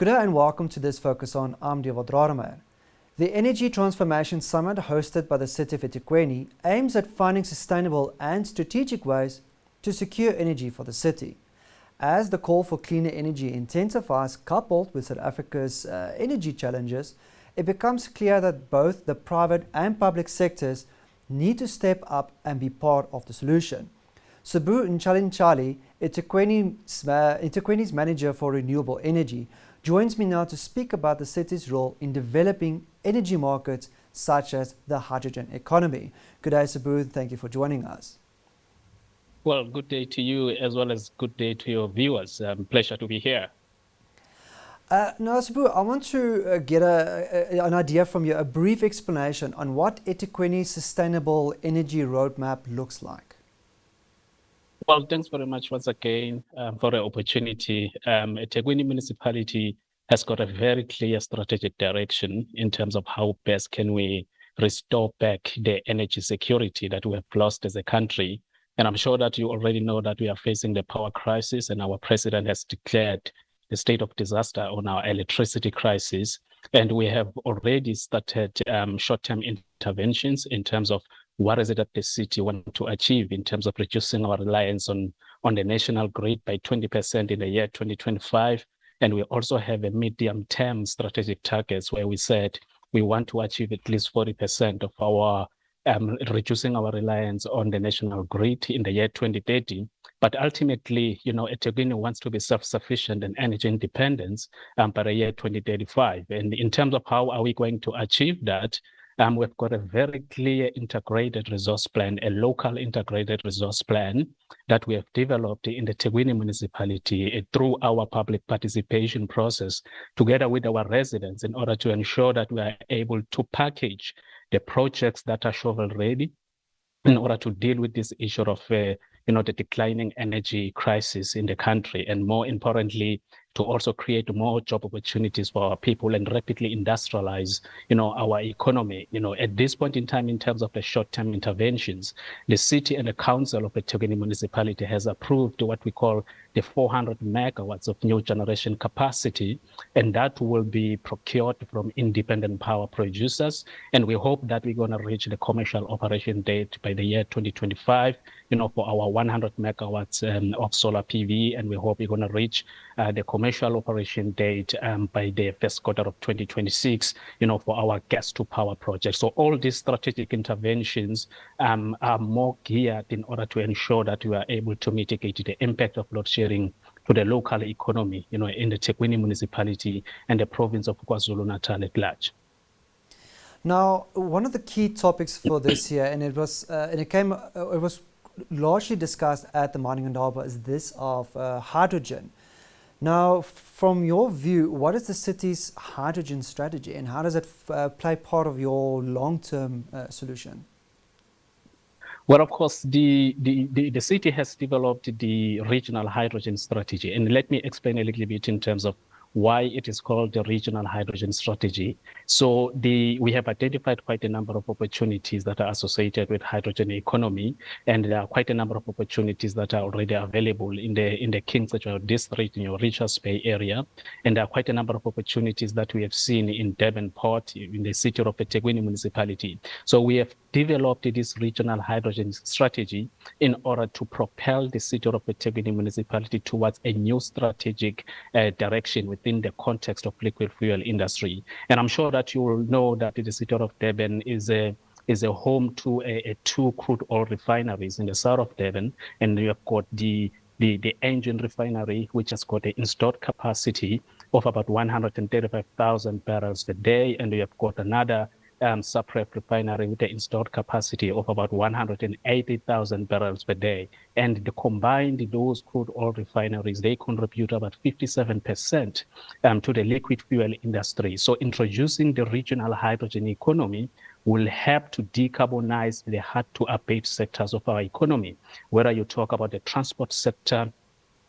Good day and welcome to this Focus On. I'm Dewald Rademeyer. The Energy Transformation Summit hosted by the city of eThekwini aims at finding sustainable and strategic ways to secure energy for the city. As the call for cleaner energy intensifies, coupled with South Africa's energy challenges, it becomes clear that both the private and public sectors need to step up and be part of the solution. Sbu Ntshalintshali, eThekwini's manager for Renewable Energy, joins me now to speak about the city's role in developing energy markets such as the hydrogen economy. Good day, Sbu. Thank you for joining us. Well, good day to you as well as good day to your viewers. Pleasure to be here. Now, Sbu, I want to get an idea from you, a brief explanation on what eThekwini's sustainable energy roadmap looks like. Well, thanks very much once again for the opportunity. eThekwini municipality has got a very clear strategic direction in terms of how best can we restore back the energy security that we have lost as a country. And I'm sure that you already know that we are facing the power crisis, and our president has declared the state of disaster on our electricity crisis. And we have already started short-term interventions in terms of what is it that the city wants to achieve in terms of reducing our reliance on the national grid by 20% in the year 2025. And we also have a medium-term strategic targets where we said we want to achieve at least 40% of our reducing our reliance on the national grid in the year 2030. But ultimately, eThekwini wants to be self-sufficient and energy independence by the year 2035. And in terms of how are we going to achieve that, we've got a very clear integrated resource plan, a local integrated resource plan that we have developed in the eThekwini municipality through our public participation process together with our residents in order to ensure that we are able to package the projects that are shovel ready in order to deal with this issue of the declining energy crisis in the country, and more importantly, to also create more job opportunities for our people and rapidly industrialize, our economy. At this point in time, in terms of the short-term interventions, the city and the council of the eThekwini municipality has approved what we call the 400 megawatts of new generation capacity, and that will be procured from independent power producers. And we hope that we're going to reach the commercial operation date by the year 2025, for our 100 megawatts of solar PV, and we hope we're going to reach the commercial operation date by the first quarter of 2026, for our gas to power project. So all these strategic interventions are more geared in order to ensure that we are able to mitigate the impact of load shedding to the local economy, in the eThekwini municipality and the province of KwaZulu-Natal at large. Now, one of the key topics for this year, and it was largely discussed at the Mining Indaba, is this of hydrogen. Now, from your view, what is the city's hydrogen strategy and how does it play part of your long-term solution? Well, of course, the city has developed the regional hydrogen strategy. And let me explain a little bit in terms of why it is called the regional hydrogen strategy. So we have identified quite a number of opportunities that are associated with hydrogen economy, and there are quite a number of opportunities that are already available in the Kings district, in your Richards Bay area, and there are quite a number of opportunities that we have seen in Durban Port, in the city of eThekwini municipality. So we have developed this regional hydrogen strategy in order to propel the city of eThekwini municipality towards a new strategic direction within the context of liquid fuel industry. And I'm sure that you will know that the city of Durban is a home to two crude oil refineries in the south of Durban, and you have got the engine refinery, which has got an installed capacity of about 135,000 barrels per day, and you have got another Suprep refinery with an installed capacity of about 180,000 barrels per day. And the combined, those crude oil refineries, they contribute about 57% to the liquid fuel industry. So introducing the regional hydrogen economy will help to decarbonize the hard-to-abate sectors of our economy, whether you talk about the transport sector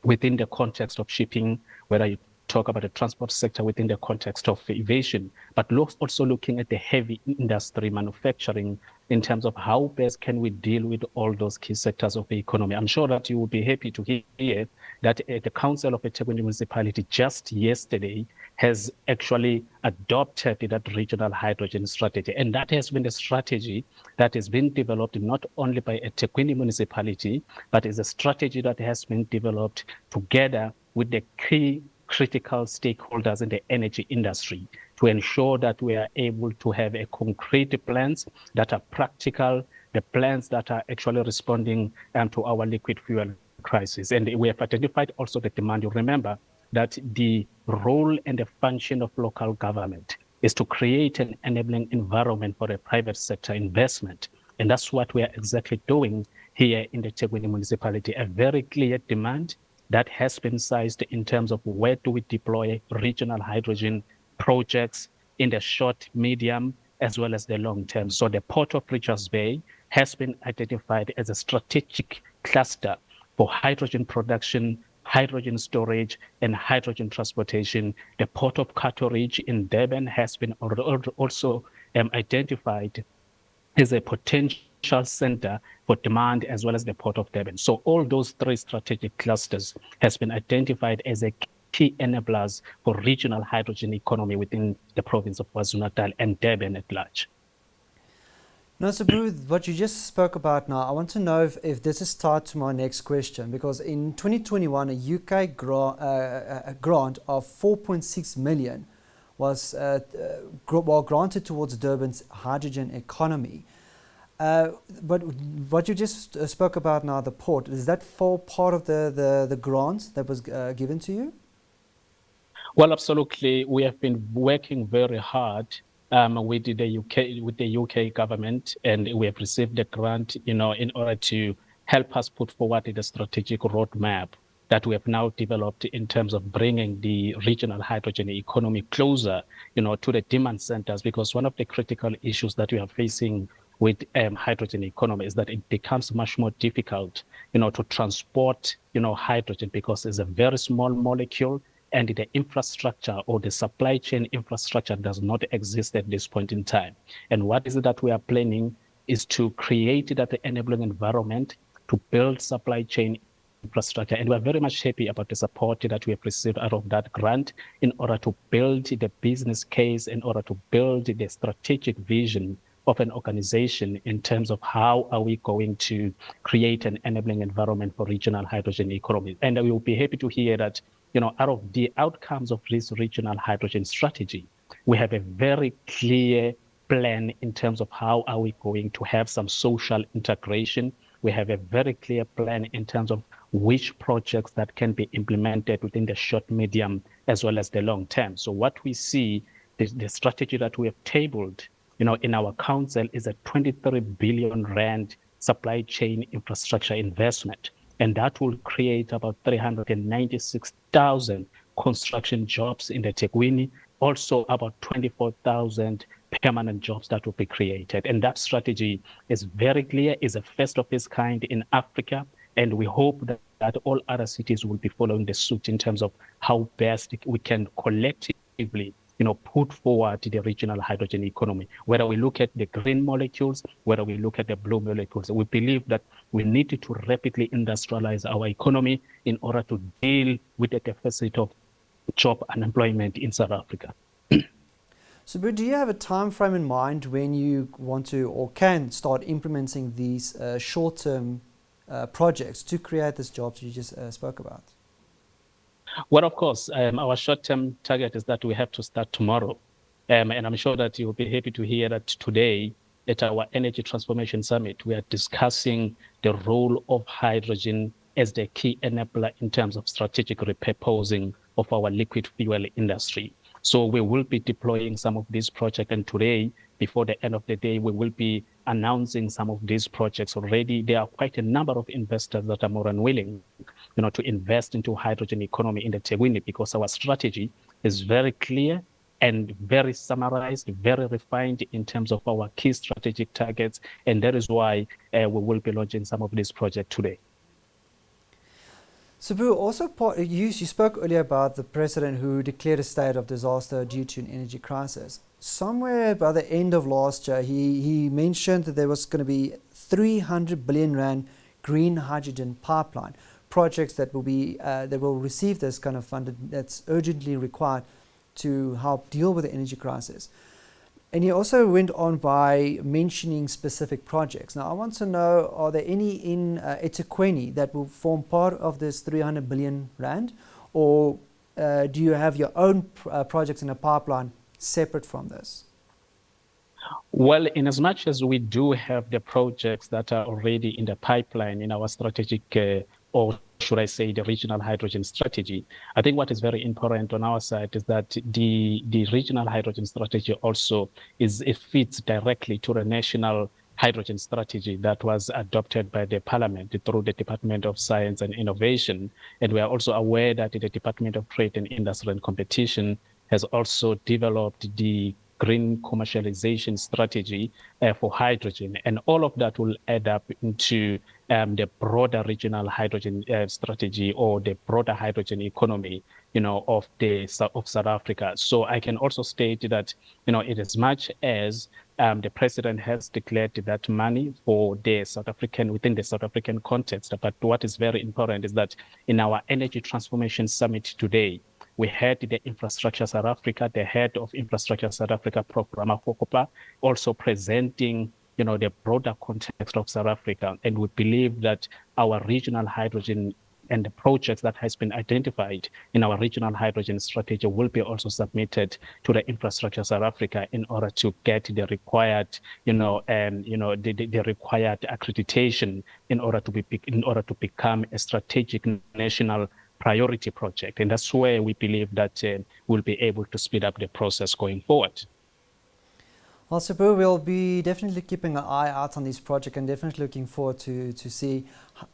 within the context of shipping, whether you talk about the transport sector within the context of aviation, but also looking at the heavy industry manufacturing in terms of how best can we deal with all those key sectors of the economy. I'm sure that you will be happy to hear that the Council of eThekwini Municipality just yesterday has actually adopted that regional hydrogen strategy. And that has been the strategy that has been developed not only by eThekwini municipality, but is a strategy that has been developed together with the key critical stakeholders in the energy industry to ensure that we are able to have a concrete plans that are practical, the plans that are actually responding to our liquid fuel crisis. And we have identified also the demand. You remember that the role and the function of local government is to create an enabling environment for a private sector investment. And that's what we are exactly doing here in the eThekwini municipality, a very clear demand that has been sized in terms of where do we deploy regional hydrogen projects in the short, medium, as well as the long term. So the Port of Richards Bay has been identified as a strategic cluster for hydrogen production, hydrogen storage, and hydrogen transportation. The Port of Cato Ridge in Durban has been also identified as a potential center for demand, as well as the Port of Durban. So all those three strategic clusters has been identified as a key enablers for regional hydrogen economy within the province of KwaZulu-Natal and Durban at large. Now, Sbu, what you just spoke about now, I want to know if this is tied to my next question, because in 2021, a UK grant of 4.6 million was granted towards Durban's hydrogen economy. But what you just spoke about now, the port, does that fall part of the grant that was given to you? Well, absolutely. We have been working very hard with the UK government, and we have received the grant, in order to help us put forward the strategic roadmap that we have now developed in terms of bringing the regional hydrogen economy closer, to the demand centers. Because one of the critical issues that we are facing with hydrogen economy is that it becomes much more difficult, to transport, hydrogen, because it's a very small molecule, and the infrastructure or the supply chain infrastructure does not exist at this point in time. And what is it that we are planning is to create that enabling environment to build supply chain infrastructure. And we're very much happy about the support that we have received out of that grant in order to build the business case, in order to build the strategic vision of an organization in terms of how are we going to create an enabling environment for regional hydrogen economy. And we will be happy to hear that, out of the outcomes of this regional hydrogen strategy, we have a very clear plan in terms of how are we going to have some social integration. We have a very clear plan in terms of which projects that can be implemented within the short, medium, as well as the long term. So what we see, the strategy that we have tabled, in our council is a 23 billion rand supply chain infrastructure investment. And that will create about 396,000 construction jobs in the eThekwini, also about 24,000 permanent jobs that will be created. And that strategy is very clear, is a first of its kind in Africa. And we hope that all other cities will be following the suit in terms of how best we can collectively put forward the regional hydrogen economy. Whether we look at the green molecules, whether we look at the blue molecules, we believe that we need to rapidly industrialize our economy in order to deal with the deficit of job unemployment in South Africa. So, do you have a time frame in mind when you want to or can start implementing these short-term projects to create these jobs you just spoke about? Well, of course, our short-term target is that we have to start tomorrow. And I'm sure that you'll be happy to hear that today at our Energy Transformation Summit, we are discussing the role of hydrogen as the key enabler in terms of strategic repurposing of our liquid fuel industry. So we will be deploying some of these projects, and today, before the end of the day, we will be announcing some of these projects already. There are quite a number of investors that are more than willing, to invest into hydrogen economy in the eThekwini, because our strategy is very clear and very summarized, very refined in terms of our key strategic targets. And that is why we will be launching some of these projects today. Sbu, also you spoke earlier about the president who declared a state of disaster due to an energy crisis. Somewhere by the end of last year, he mentioned that there was going to be 300 billion rand green hydrogen pipeline projects that will receive this kind of funding that's urgently required to help deal with the energy crisis. And he also went on by mentioning specific projects. Now, I want to know, are there any in eThekwini that will form part of this 300 billion rand? Or do you have your own projects in a pipeline separate from this? Well, in as much as we do have the projects that are already in the pipeline in our strategic, or should I say, the regional hydrogen strategy, I think what is very important on our side is that the regional hydrogen strategy also it fits directly to the national hydrogen strategy that was adopted by the Parliament through the Department of Science and Innovation. And we are also aware that the Department of Trade and Industry and Competition has also developed the green commercialization strategy for hydrogen. And all of that will add up into the broader regional hydrogen strategy, or the broader hydrogen economy, of South Africa. So I can also state that, it as much as the president has declared that money for the within the South African context, but what is very important is that in our Energy Transformation Summit today, we had the Infrastructure South Africa, the head of Infrastructure South Africa, Prof. Ramaphosa, also presenting, the broader context of South Africa. And we believe that our regional hydrogen and the projects that has been identified in our regional hydrogen strategy will be also submitted to the Infrastructure South Africa in order to get the required, the required accreditation in order to become a strategic national priority project. And that's where we believe that we'll be able to speed up the process going forward. Well, Sbu, we'll be definitely keeping an eye out on this project and definitely looking forward to see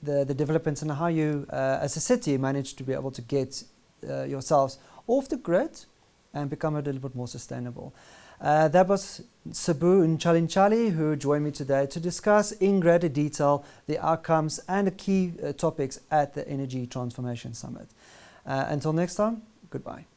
the developments and how you, as a city, managed to be able to get yourselves off the grid and become a little bit more sustainable. That was Sbu Ntshalintshali, who joined me today to discuss in greater detail the outcomes and the key topics at the Energy Transformation Summit. Until next time, goodbye.